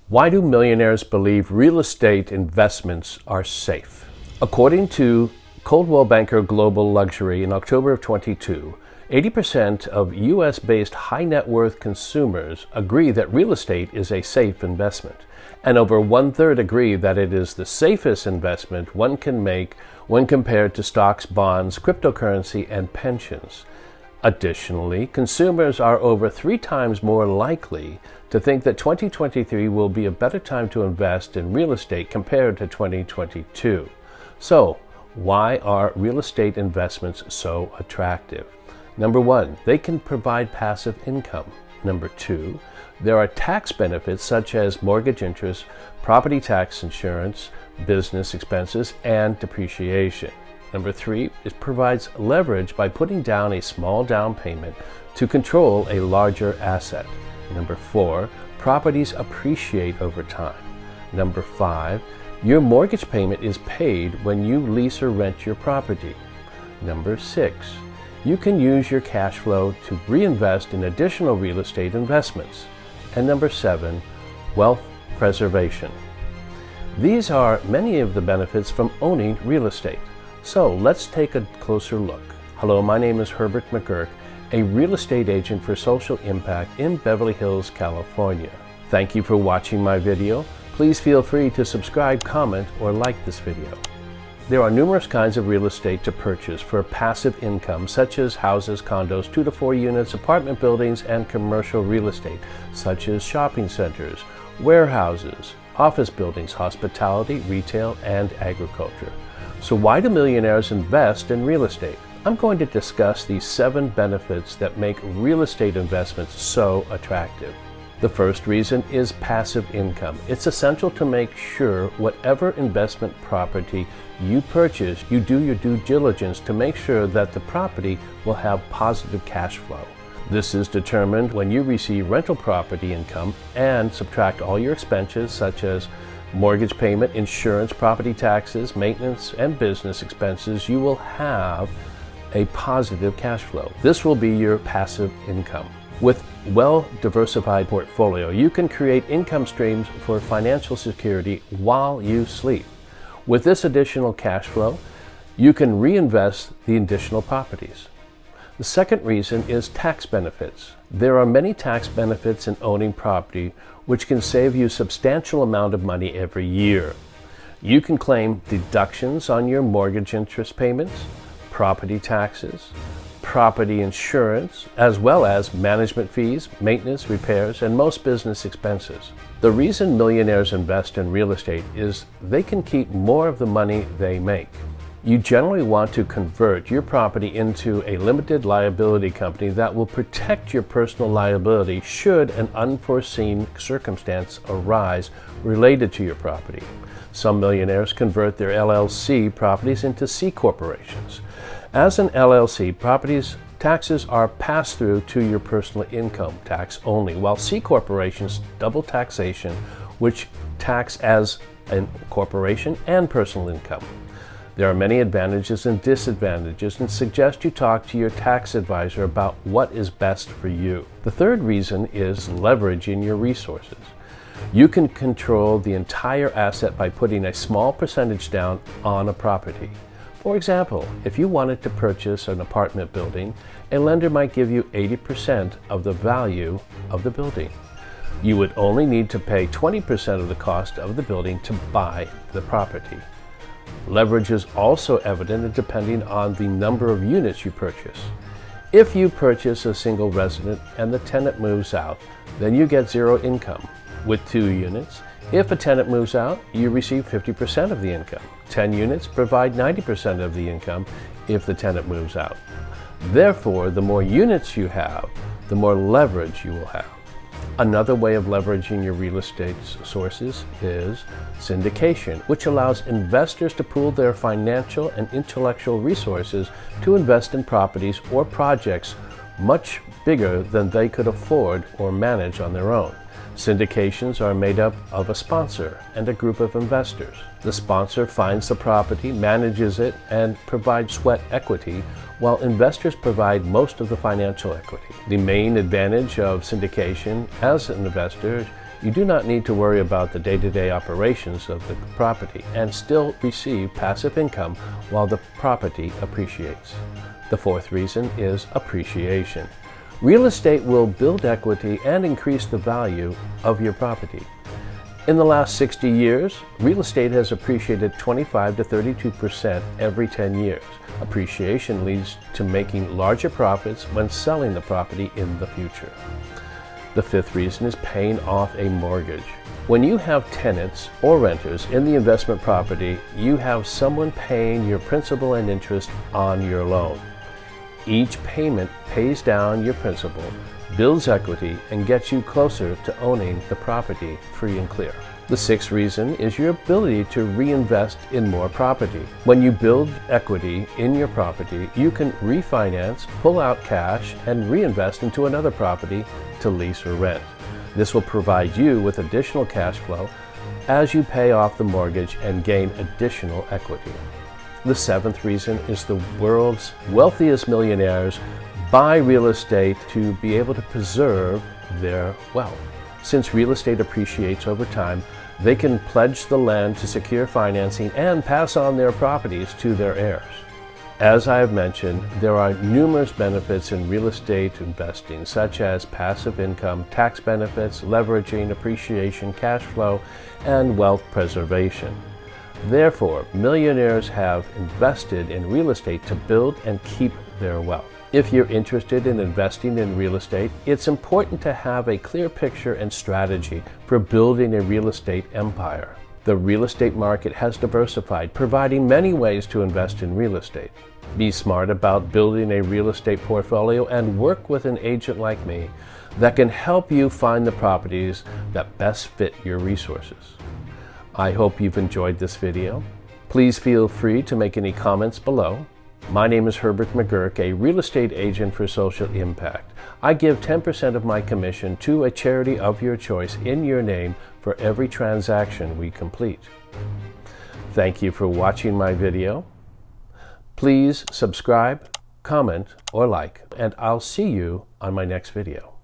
Why do millionaires believe real estate investments are safe? According to Coldwell Banker Global Luxury in October of 22, 80% of U.S.-based high net worth consumers agree that real estate is a safe investment, and over one-third agree that it is the safest investment one can make when compared to stocks, bonds, cryptocurrency, and pensions. Additionally, consumers are over 3 times more likely to think that 2023 will be a better time to invest in real estate compared to 2022. So, why are real estate investments so attractive? Number 1, they can provide passive income. Number 2, there are tax benefits such as mortgage interest, property tax insurance, business expenses, and depreciation. Number 3, it provides leverage by putting down a small down payment to control a larger asset. Number 4, properties appreciate over time. Number 5, your mortgage payment is paid when you lease or rent your property. Number 6, you can use your cash flow to reinvest in additional real estate investments. And number 7, wealth preservation. These are many of the benefits from owning real estate. So let's take a closer look. Hello, my name is Herbert McGurk, a real estate agent for social impact in Beverly Hills, California. Thank you for watching my video. Please feel free to subscribe, comment, or like this video. There are numerous kinds of real estate to purchase for passive income, such as houses, condos, 2 to 4 units, apartment buildings, and commercial real estate, such as shopping centers, warehouses, office buildings, hospitality, retail, and agriculture. So why do millionaires invest in real estate? I'm going to discuss these 7 benefits that make real estate investments so attractive. The first reason is passive income. It's essential to make sure whatever investment property you purchase, you do your due diligence to make sure that the property will have positive cash flow. This is determined when you receive rental property income and subtract all your expenses such as mortgage payment, insurance, property taxes, maintenance, and business expenses. You will have a positive cash flow. This will be your passive income. With well-diversified portfolio, you can create income streams for financial security while you sleep. With this additional cash flow, you can reinvest the additional properties. The second reason is tax benefits. There are many tax benefits in owning property which can save you a substantial amount of money every year. You can claim deductions on your mortgage interest payments, property taxes, property insurance, as well as management fees, maintenance, repairs, and most business expenses. The reason millionaires invest in real estate is they can keep more of the money they make. You generally want to convert your property into a limited liability company that will protect your personal liability should an unforeseen circumstance arise related to your property. Some millionaires convert their LLC properties into C corporations. As an LLC, properties taxes are passed through to your personal income tax only, while C corporations double taxation, which tax as a corporation and personal income. There are many advantages and disadvantages, and suggest you talk to your tax advisor about what is best for you. The third reason is leveraging your resources. You can control the entire asset by putting a small percentage down on a property. For example, if you wanted to purchase an apartment building, a lender might give you 80% of the value of the building. You would only need to pay 20% of the cost of the building to buy the property. Leverage is also evident depending on the number of units you purchase. If you purchase a single resident and the tenant moves out, then you get 0 income. With 2 units, if a tenant moves out, you receive 50% of the income. 10 units provide 90% of the income if the tenant moves out. Therefore, the more units you have, the more leverage you will have. Another way of leveraging your real estate sources is syndication, which allows investors to pool their financial and intellectual resources to invest in properties or projects much bigger than they could afford or manage on their own. Syndications are made up of a sponsor and a group of investors. The sponsor finds the property, manages it, and provides sweat equity, while investors provide most of the financial equity. The main advantage of syndication as an investor You do not need to worry about the day-to-day operations of the property and still receive passive income while the property appreciates. The fourth reason is appreciation. Real estate will build equity and increase the value of your property. In the last 60 years, real estate has appreciated 25 to 32% every 10 years. Appreciation leads to making larger profits when selling the property in the future. The fifth reason is paying off a mortgage. When you have tenants or renters in the investment property, you have someone paying your principal and interest on your loan. Each payment pays down your principal, builds equity, and gets you closer to owning the property free and clear. The sixth reason is your ability to reinvest in more property. When you build equity in your property, you can refinance, pull out cash, and reinvest into another property to lease or rent. This will provide you with additional cash flow as you pay off the mortgage and gain additional equity. The seventh reason is the world's wealthiest millionaires buy real estate to be able to preserve their wealth. Since real estate appreciates over time, they can pledge the land to secure financing and pass on their properties to their heirs. As I have mentioned, there are numerous benefits in real estate investing, such as passive income, tax benefits, leveraging, appreciation, cash flow, and wealth preservation. Therefore, millionaires have invested in real estate to build and keep their wealth. If you're interested in investing in real estate, it's important to have a clear picture and strategy for building a real estate empire. The real estate market has diversified, providing many ways to invest in real estate. Be smart about building a real estate portfolio and work with an agent like me that can help you find the properties that best fit your resources. I hope you've enjoyed this video. Please feel free to make any comments below. My name is Herbert McGurk, a real estate agent for social impact. I give 10% of my commission to a charity of your choice in your name for every transaction we complete. Thank you for watching my video. Please subscribe, comment, or like, and I'll see you on my next video.